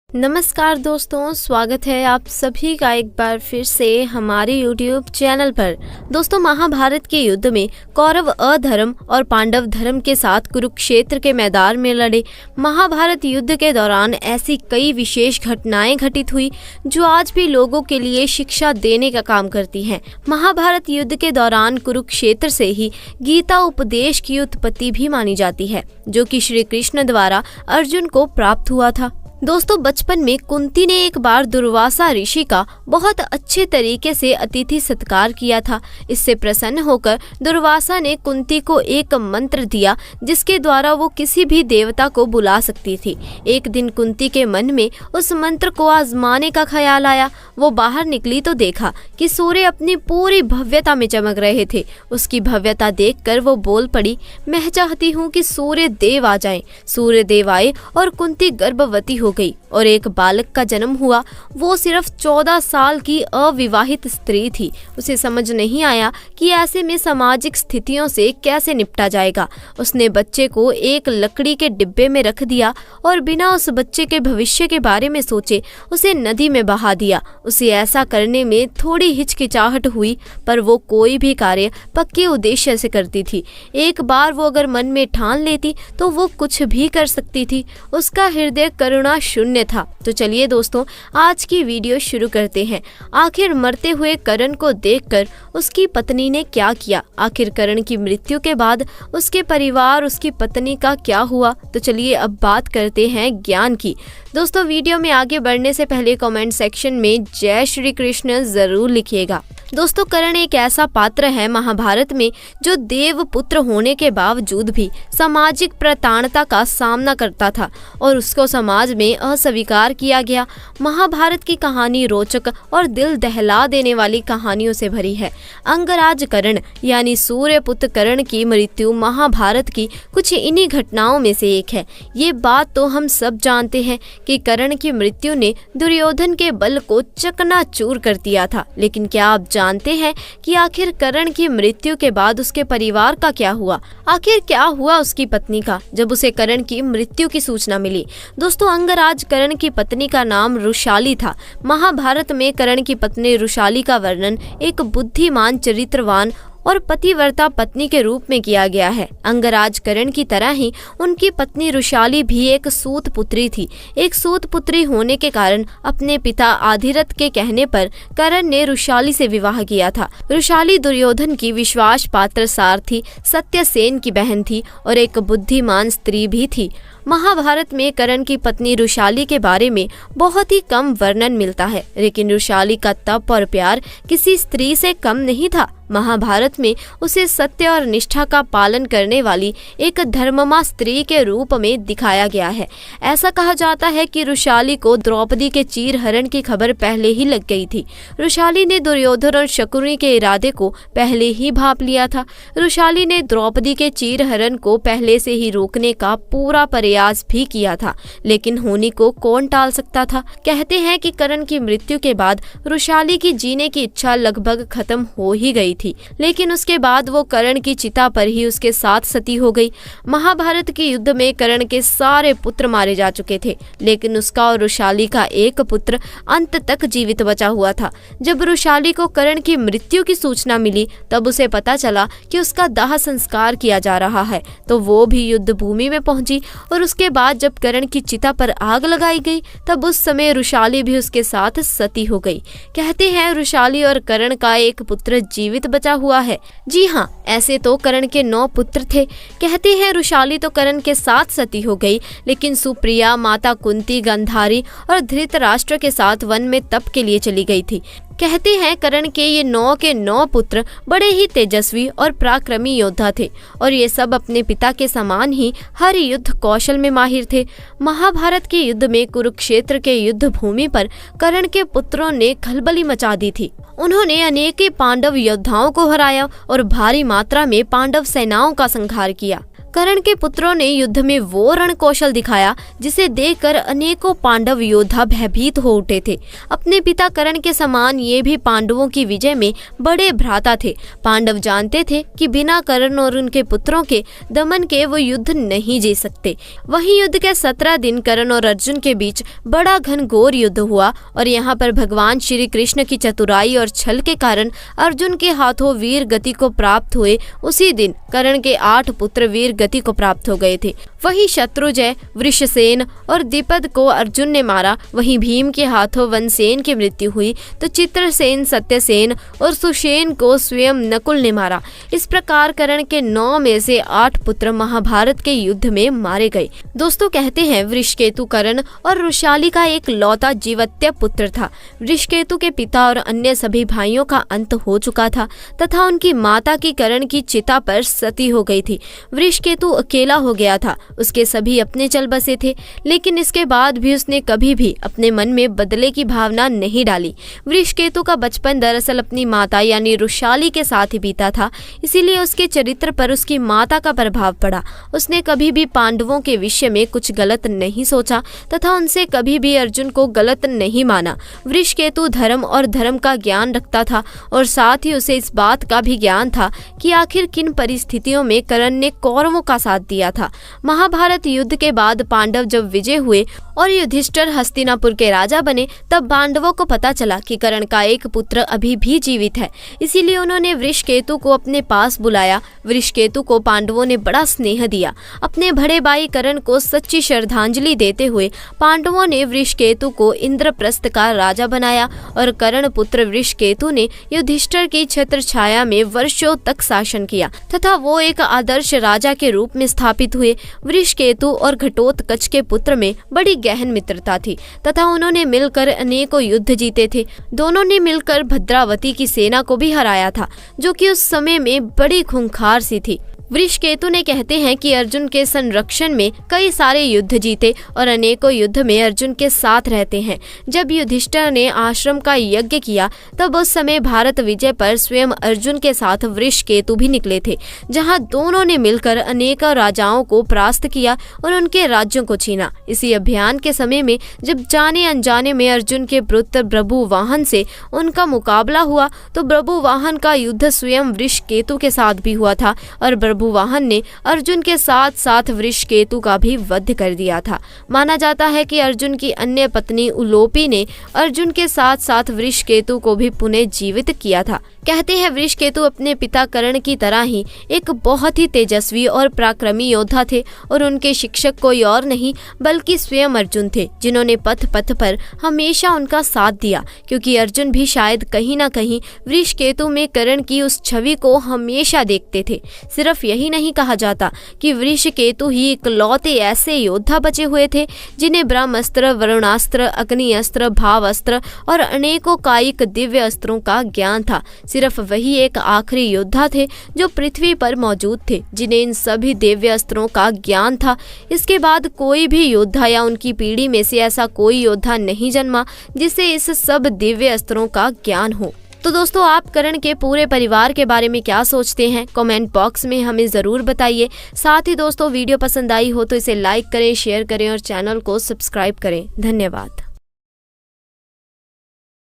नमस्कार दोस्तों, स्वागत है आप सभी का एक बार फिर से हमारे YouTube चैनल पर। दोस्तों, महाभारत के युद्ध में कौरव अधर्म और पांडव धर्म के साथ कुरुक्षेत्र के मैदान में लड़े। महाभारत युद्ध के दौरान ऐसी कई विशेष घटनाएं घटित हुई जो आज भी लोगों के लिए शिक्षा देने का काम करती हैं। महाभारत युद्ध के दौरान कुरुक्षेत्र से ही गीता उपदेश की उत्पत्ति भी मानी जाती है, जो कि श्री कृष्ण द्वारा अर्जुन को प्राप्त हुआ था। दोस्तों, बचपन में कुंती ने एक बार दुर्वासा ऋषि का बहुत अच्छे तरीके से अतिथि सत्कार किया था। इससे प्रसन्न होकर दुर्वासा ने कुंती को एक मंत्र दिया जिसके द्वारा वो किसी भी देवता को बुला सकती थी। एक दिन कुंती के मन में उस मंत्र को आजमाने का ख्याल आया। वो बाहर निकली तो देखा कि सूर्य अपनी पूरी भव्यता में चमक रहे थे। उसकी भव्यता देखकर वो बोल पड़ी, मैं चाहती हूँ कि सूर्य देव आ जाएं। सूर्य देव आए और कुंती गर्भवती हो गई और एक बालक का जन्म हुआ। वो सिर्फ 14 साल की अविवाहित स्त्री थी। उसे समझ नहीं आया कि ऐसे में सामाजिक स्थितियों से कैसे निपटा जाएगा। उसने बच्चे को एक लकड़ी के डिब्बे में रख दिया और बिना उस बच्चे के भविष्य के बारे में सोचे उसे नदी में बहा दिया। उसे ऐसा करने में थोड़ी हिचकिचाहट हुई, पर वो कोई भी कार्य पक्के उद्देश्य से करती थी। एक बार वो अगर मन में ठान लेती तो वो कुछ भी कर सकती थी। उसका हृदय करुणा शून्य था। तो चलिए दोस्तों, आज की वीडियो शुरू करते हैं। आखिर मरते हुए कर्ण को देखकर उसकी पत्नी ने क्या किया? आखिर कर्ण की मृत्यु के बाद उसके परिवार, उसकी पत्नी का क्या हुआ? तो चलिए अब बात करते हैं ज्ञान की। दोस्तों, वीडियो में आगे बढ़ने से पहले कमेंट सेक्शन में जय श्री कृष्ण जरूर लिखिएगा। दोस्तों, कर्ण एक ऐसा पात्र है महाभारत में जो देव पुत्र होने के बावजूद भी सामाजिक प्रताड़ना का सामना करता था और उसको समाज में अस्वीकार किया गया। महाभारत की कहानी रोचक और दिल दहला देने वाली कहानियों से भरी है। अंगराज कर्ण यानी सूर्यपुत्र कर्ण की मृत्यु महाभारत की कुछ इन्हीं घटनाओं में से एक है। ये बात तो हम सब जानते हैं कि कर्ण की मृत्यु ने दुर्योधन के बल को चकनाचूर कर दिया था। लेकिन क्या आप जानते हैं कि आखिर कर्ण की मृत्यु के बाद उसके परिवार का क्या हुआ? आखिर क्या हुआ उसकी पत्नी का जब उसे कर्ण की मृत्यु की सूचना मिली? दोस्तों, अंगराज कर्ण की पत्नी का नाम रुशाली था। महाभारत में कर्ण की पत्नी रुशाली का वर्णन एक बुद्धिमान, चरित्रवान और पतिव्रता पत्नी के रूप में किया गया है। अंगराज कर्ण की तरह ही उनकी पत्नी रुशाली भी एक सूत पुत्री थी। एक सूत पुत्री होने के कारण अपने पिता आधिरथ के कहने पर कर्ण ने रुशाली से विवाह किया था। रुशाली दुर्योधन की विश्वास पात्र सारथी सत्यसेन की बहन थी और एक बुद्धिमान स्त्री भी थी। महाभारत में कर्ण की पत्नी रुशाली के बारे में बहुत ही कम वर्णन मिलता है, लेकिन रुशाली का तप और प्यार किसी स्त्री से कम नहीं था। महाभारत में उसे सत्य और निष्ठा का पालन करने वाली एक धर्ममा स्त्री के रूप में दिखाया गया है। ऐसा कहा जाता है कि रुशाली को द्रौपदी के चीरहरण की खबर पहले ही लग गई थी। रुशाली ने दुर्योधन और शकुनी के इरादे को पहले ही भांप लिया था। रुशाली ने द्रौपदी के चीरहरण को पहले से ही रोकने का पूरा प्रयास भी किया था, लेकिन होनी को कौन टाल सकता था? कहते हैं कि कर्ण की मृत्यु के बाद रुशाली की जीने की इच्छा लगभग खत्म हो ही गई थी, लेकिन उसके बाद वो कर्ण की चिता पर ही उसके साथ सती हो गई। महाभारत के युद्ध में कर्ण के सारे पुत्र मारे जा चुके थे, लेकिन उसका और रुशाली का एक पुत्र अंत तक जीवित बचा हुआ था। जब रुशाली को कर्ण की मृत्यु की सूचना मिली, तब उसे पता चला कि उसका दाह संस्कार किया जा रहा है, तो वो भी युद्ध भूमि में पहुंची। और उसके बाद जब कर्ण की चिता पर आग लगाई गई, तब उस समय रुशाली भी उसके साथ सती हो गई। कहते हैं रुशाली और कर्ण का एक पुत्र जीवित बचा हुआ है। जी हाँ, ऐसे तो कर्ण के 9 पुत्र थे। कहते हैं रुशाली तो कर्ण के साथ सती हो गई, लेकिन सुप्रिया, माता कुंती, गांधारी और धृतराष्ट्र के साथ वन में तप के लिए चली गई थी। कहते हैं कर्ण के ये 9 के 9 पुत्र बड़े ही तेजस्वी और पराक्रमी योद्धा थे और ये सब अपने पिता के समान ही हर युद्ध कौशल में माहिर थे। महाभारत के युद्ध में कुरुक्षेत्र के युद्ध भूमि पर कर्ण के पुत्रों ने खलबली मचा दी थी। उन्होंने अनेक पांडव योद्धाओं को हराया और भारी मात्रा में पांडव सेनाओं का संहार किया। कर्ण के पुत्रों ने युद्ध में वो रण कौशल दिखाया जिसे देखकर अनेकों पांडव योद्धा भयभीत हो उठे थे। अपने पिता कर्ण के समान ये भी पांडवों की विजय में बड़े भ्राता थे। पांडव जानते थे कि बिना कर्ण और उनके पुत्रों के दमन के वो युद्ध नहीं जीत सकते। वहीं युद्ध के 17 दिन कर्ण और अर्जुन के बीच बड़ा घनघोर युद्ध हुआ और यहाँ पर भगवान श्री कृष्ण की चतुराई और छल के कारण अर्जुन के हाथों वीर गति को प्राप्त हुए। उसी दिन कर्ण के 8 पुत्र वीर गति को प्राप्त हो गए थे। वहीं शत्रुंजय, वृषसेन और द्विपद को अर्जुन ने मारा। वहीं भीम के हाथों वनसेन की मृत्यु हुई तो चित्रसेन, सत्यसेन और सुषेण को स्वयं नकुल ने मारा। इस प्रकार कर्ण के 9 में से 8 पुत्र महाभारत के युद्ध में मारे गए। दोस्तों कहते हैं वृषकेतु कर्ण और वृषाली का एक लौता जीवत्य पुत्र था। वृषकेतु के पिता और अन्य सभी भाइयों का अंत हो चुका था तथा उनकी माता की कर्ण की चिता पर सती हो गई थी। वृषकेतु अकेला हो गया था। उसके सभी अपने चल बसे थे, लेकिन इसके बाद भी उसने कभी भी अपने मन में बदले की भावना नहीं डाली। वृषकेतु का बचपन दरअसल अपनी माता यानी वृषाली के साथ ही बीता था, इसीलिए उसके चरित्र पर उसकी माता का प्रभाव पड़ा। उसने कभी भी पांडवों के विषय में कुछ गलत नहीं सोचा तथा उनसे कभी भी अर्जुन को गलत नहीं माना। वृषकेतु धर्म और धर्म का ज्ञान रखता था और साथ ही उसे इस बात का भी ज्ञान था कि आखिर किन परिस्थितियों में कर्ण ने कौरवों का साथ दिया था। महाभारत युद्ध के बाद पांडव जब विजय हुए और युधिष्ठिर हस्तिनापुर के राजा बने, तब पांडवों को पता चला कि कर्ण का एक पुत्र अभी भी जीवित है। इसीलिए उन्होंने वृषकेतु को अपने पास बुलाया। वृषकेतु को पांडवों ने बड़ा स्नेह दिया। अपने बड़े भाई कर्ण को सच्ची श्रद्धांजलि देते हुए पांडवों ने वृषकेतु को इंद्रप्रस्थ का राजा बनाया और कर्ण पुत्र वृषकेतु ने युधिष्ठिर की छत्र छाया में वर्षों तक शासन किया तथा वो एक आदर्श राजा के रूप में स्थापित हुए। वृषकेतु और घटोत्कच के पुत्र में बड़ी गहन मित्रता थी तथा उन्होंने मिलकर अनेकों युद्ध जीते थे। दोनों ने मिलकर भद्रावती की सेना को भी हराया था, जो कि उस समय में बड़ी खूंखार सी थी। वृषकेतु ने कहते हैं कि अर्जुन के संरक्षण में कई सारे युद्ध जीते और अनेकों युद्ध में अर्जुन के साथ रहते हैं। जब युधिष्ठिर ने आश्रम का यज्ञ किया तब उस समय भारत विजय पर स्वयं अर्जुन के साथ वृषकेतु भी निकले थे, जहां दोनों ने मिलकर अनेकों राजाओं को परास्त किया और उनके राज्यों को छीना। इसी अभियान के समय में जब जाने अनजाने में अर्जुन के पुत्र बभुवाहन से उनका मुकाबला हुआ तो बभुवाहन का युद्ध स्वयं वृषकेतु के साथ भी हुआ था और बभुवाहन ने अर्जुन के साथ साथ वृषकेतु का भी वध कर दिया था। माना जाता है कि अर्जुन की अन्य पत्नी उलोपी ने अर्जुन के साथ साथ वृषकेतु को भी पुनः जीवित किया था। कहते हैं वृषकेतु अपने पिता कर्ण की तरह ही एक बहुत ही तेजस्वी और पराक्रमी योद्धा थे और उनके शिक्षक कोई और नहीं बल्कि स्वयं अर्जुन थे, जिन्होंने पथ पथ पर हमेशा उनका साथ दिया, क्योंकि अर्जुन भी शायद कहीं न कहीं वृषकेतु में कर्ण की उस छवि को हमेशा देखते थे। सिर्फ यही नहीं कहा जाता कि वृषकेतु ही इकलौते ऐसे योद्धा बचे हुए थे जिन्हें ब्रह्मास्त्र, वरुणास्त्र, अग्नि अस्त्र, भाव अस्त्र और अनेकों कायिक दिव्य अस्त्रों का ज्ञान था। सिर्फ वही एक आखिरी योद्धा थे जो पृथ्वी पर मौजूद थे जिन्हें इन सभी दिव्य अस्त्रों का ज्ञान था। इसके बाद कोई भी योद्धा या उनकी पीढ़ी में से ऐसा कोई योद्धा नहीं जन्मा जिसे इस सब दिव्य अस्त्रों का ज्ञान हो। तो दोस्तों, आप कर्ण के पूरे परिवार के बारे में क्या सोचते हैं? कमेंट बॉक्स में हमें ज़रूर बताइए। साथ ही दोस्तों, वीडियो पसंद आई हो तो इसे लाइक करें, शेयर करें और चैनल को सब्सक्राइब करें। धन्यवाद।